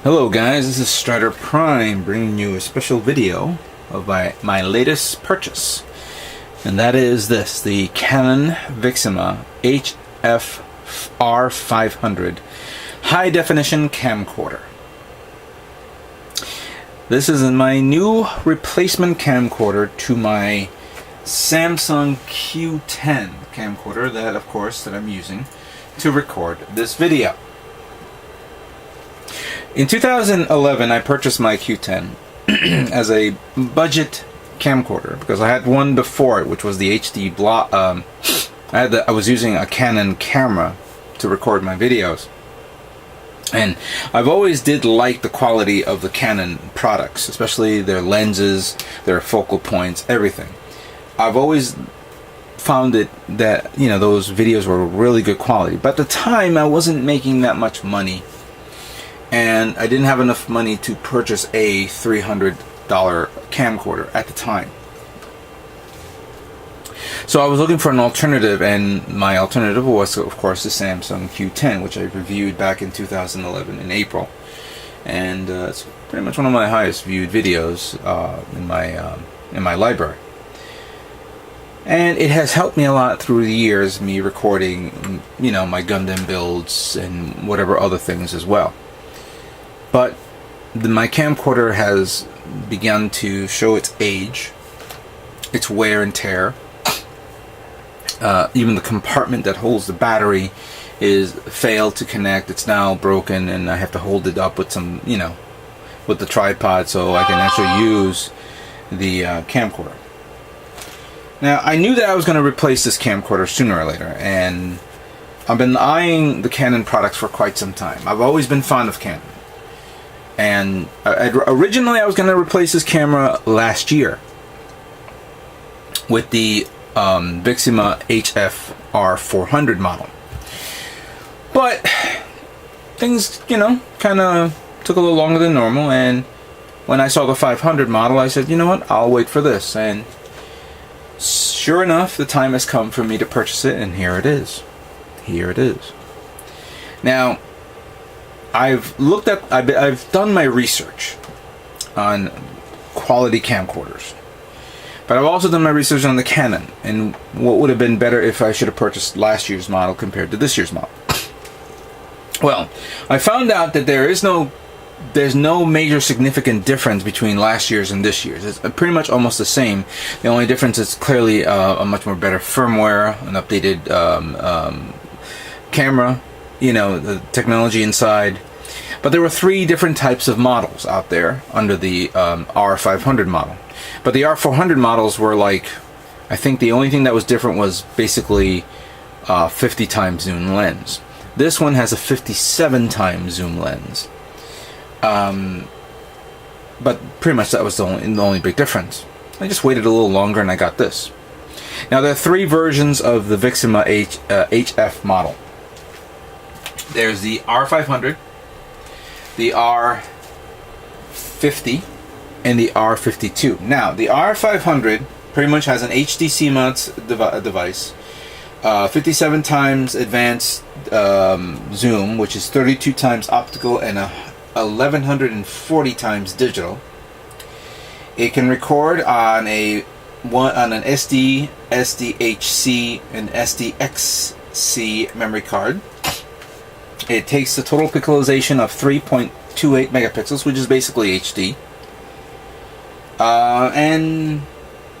Hello guys, this is Strider Prime bringing you a special video of my latest purchase. And that is this, the Canon Vixia HF R500 high definition camcorder. This is my new replacement camcorder to my Samsung Q10 camcorder that I'm using to record this video. In 2011, I purchased my Q10 as a budget camcorder because I had one before it, which was the HD block. I was using a Canon camera to record my videos, and I've always did like the quality of the Canon products, especially their lenses, their focal points, everything. I've always found it that those videos were really good quality, but at the time I wasn't making that much money. And I didn't have enough money to purchase a $300 camcorder at the time. So I was looking for an alternative, and my alternative was, of course, the Samsung Q10, which I reviewed back in 2011 in April. And it's pretty much one of my highest viewed videos in my library. And it has helped me a lot through the years, me recording, my Gundam builds and whatever other things as well. But my camcorder has begun to show its age, its wear and tear. Even the compartment that holds the battery is failed to connect. It's now broken, and I have to hold it up with some, with the tripod so I can actually use the camcorder. Now, I knew that I was going to replace this camcorder sooner or later, and I've been eyeing the Canon products for quite some time. I've always been fond of Canon. And originally I was going to replace this camera last year with the Vixia HF R400 model. But things, kind of took a little longer than normal, and when I saw the 500 model, I said, you know what, I'll wait for this. And sure enough, the time has come for me to purchase it, and here it is. Here it is. Now, I've done my research on quality camcorders, but I've also done my research on the Canon and what would have been better if I should have purchased last year's model compared to this year's model. Well, I found out that there's no major significant difference between last year's and this year's. It's pretty much almost the same. The only difference is clearly a much more better firmware, an updated camera, the technology inside. But there were 3 different types of models out there under the R500 model. But the R400 models were like, I think the only thing that was different was basically 50 times zoom lens. This one has a 57 times zoom lens. But pretty much that was the only big difference. I just waited a little longer and I got this. Now there are 3 versions of the Vixia HF model. There's the R500, the R50, and the R52. Now, the R500 pretty much has an HD CMOS device, 57 times advanced zoom, which is 32 times optical and 1140 times digital. It can record on an SD, SDHC, and SDXC memory card. It takes the total pixelization of 3.28 megapixels, which is basically HD. And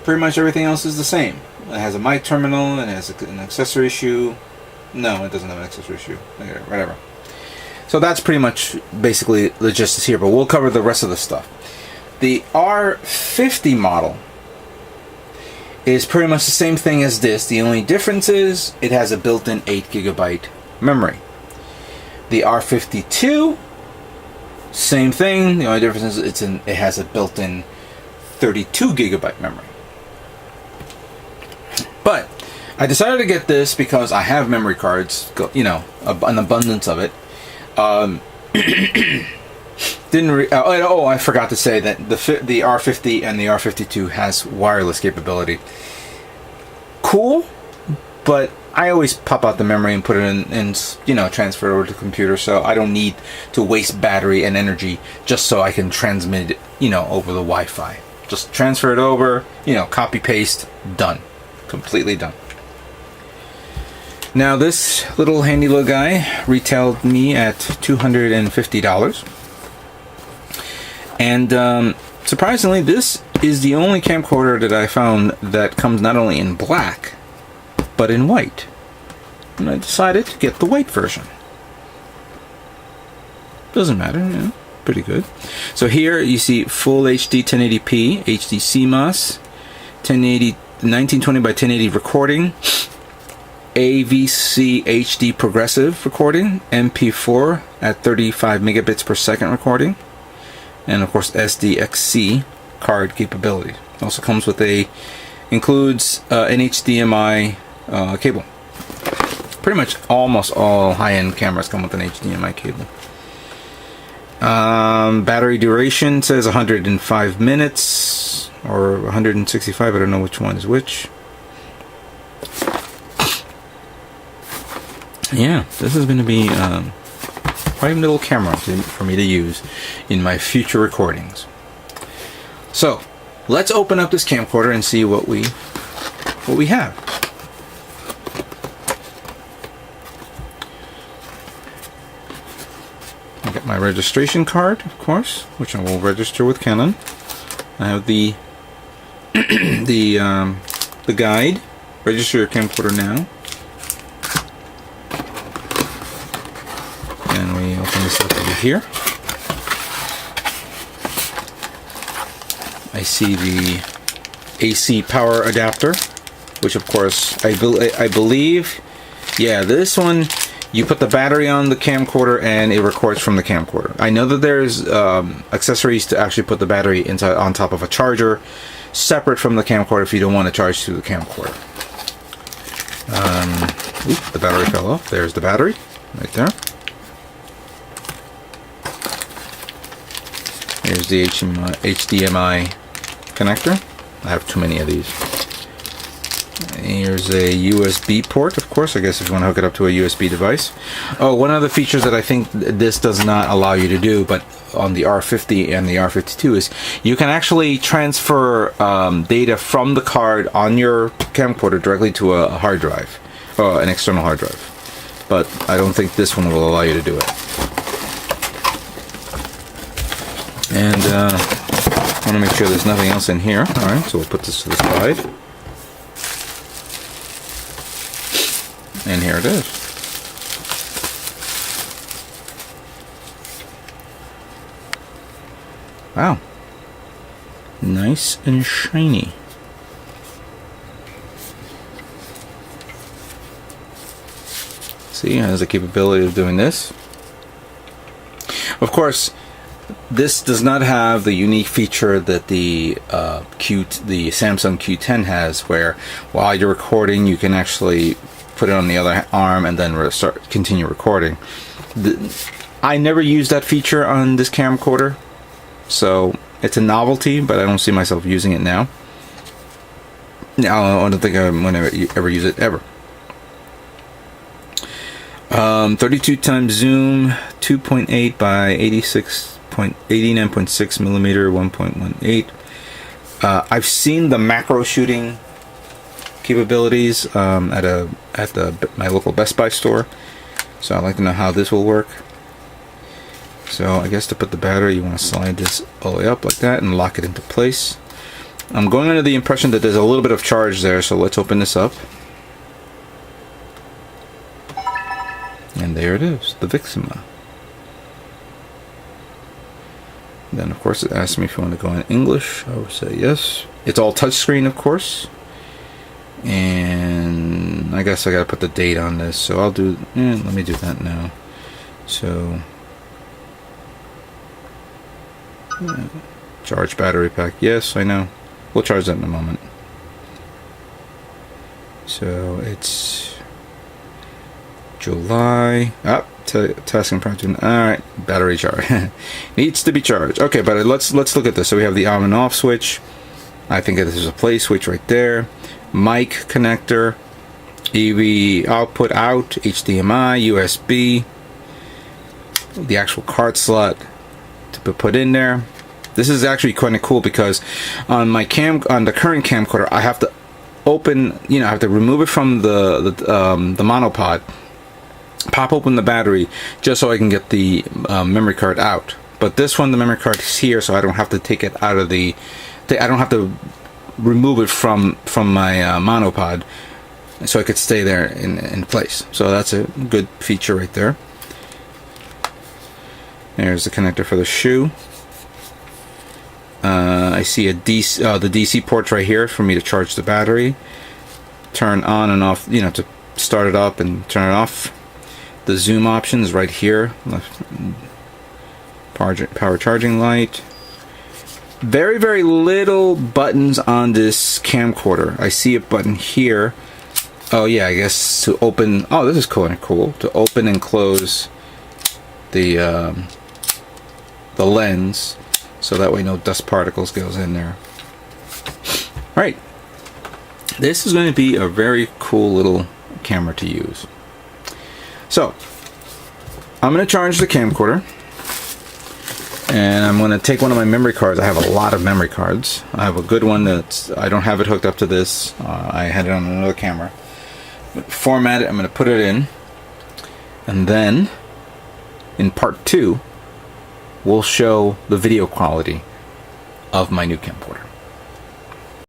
pretty much everything else is the same. It has a mic terminal, and it has an accessory shoe. No, it doesn't have an accessory shoe. Whatever. So that's pretty much basically the gist is here, but we'll cover the rest of the stuff. The R50 model is pretty much the same thing as this. The only difference is it has a built-in 8GB memory. The R52, same thing. The only difference is it has a built-in 32GB memory. But I decided to get this because I have memory cards, an abundance of it. I forgot to say that the R50 and the R52 has wireless capability. Cool, but I always pop out the memory and put it in you know, transfer it over to the computer, so I don't need to waste battery and energy just so I can transmit it, you know, over the Wi-Fi. Just transfer it over, you know, copy paste, done. Completely done. Now this little handy little guy retailed me at $250. And surprisingly, this is the only camcorder that I found that comes not only in black, but in white. And I decided to get the white version. Doesn't matter, you know, pretty good. So here you see full HD 1080p, HD CMOS, 1080, 1920 by 1080 recording, AVC HD progressive recording, MP4 at 35 megabits per second recording, and of course SDXC card capability. Also comes with includes an HDMI cable. Pretty much almost all high-end cameras come with an HDMI cable. Battery duration says 105 minutes or 165. I don't know which one is which. Yeah, this is going to be quite a little camera for me to use in my future recordings. So let's open up this camcorder and see what we have. I got my registration card, of course, which I will register with Canon. I have the the guide. Register your camcorder now. And we open this up over here. I see the AC power adapter, which of course I believe, yeah, this one you put the battery on the camcorder and it records from the camcorder. I know that there's accessories to actually put the battery inside on top of a charger, separate from the camcorder if you don't want to charge through the camcorder. Oops, the battery fell off. There's the battery right there. Here's the HDMI connector. I have too many of these. Here's a USB port, of course, I guess if you want to hook it up to a USB device. Oh, one of the features that I think this does not allow you to do, but on the R50 and the R52 is you can actually transfer data from the card on your camcorder directly to a hard drive, an external hard drive. But I don't think this one will allow you to do it. And I want to make sure there's nothing else in here. Alright, so we'll put this to the side. And here it is. Wow. Nice and shiny. See, it has the capability of doing this. Of course, this does not have the unique feature that the Samsung Q10 has, where while you're recording, you can actually put it on the other arm and then continue recording. I never used that feature on this camcorder, so it's a novelty, but I don't see myself using it now. I don't think I'm going to ever use it ever. 32 times zoom, 2.8 by 89.6 millimeter, 1.18. I've seen the macro shooting capabilities at my local Best Buy store, so I'd like to know how this will work. So I guess to put the battery, you want to slide this all the way up like that and lock it into place. I'm going under the impression that there's a little bit of charge there, so let's open this up. And there it is, the Vixia. Then of course it asks me if you want to go in English. I would say yes. It's all touchscreen, of course. And I guess I gotta put the date on this, so I'll do, let me do that now. So charge battery pack, yes, I know, we'll charge that in a moment. So it's July, tasking project, alright, battery charge needs to be charged. Okay, but let's look at this. So we have the on and off switch. I think this is a play switch right there. Mic connector, EV output out, HDMI, USB, the actual card slot to be put in there. This is actually kind of cool because on the current camcorder, I have to open, I have to remove it from the monopod, pop open the battery just so I can get the memory card out. But this one, the memory card is here, so I don't have to take it out of I don't have to remove it from my monopod, so it could stay there in place. So that's a good feature right there. There's the connector for the shoe. I see the DC ports right here for me to charge the battery, turn on and off, to start it up and turn it off. The zoom option is right here. Power charging light. Very, very little buttons on this camcorder. I see a button here. Oh yeah, I guess to open. Oh, this is cool. To open and close the lens, so that way no dust particles goes in there. Right. This is going to be a very cool little camera to use. So I'm going to charge the camcorder, and I'm going to take one of my memory cards. I have a lot of memory cards. I have a good one I don't have it hooked up to this. I had it on another camera. Format it. I'm going to put it in, and then in part 2 we'll show the video quality of my new camcorder.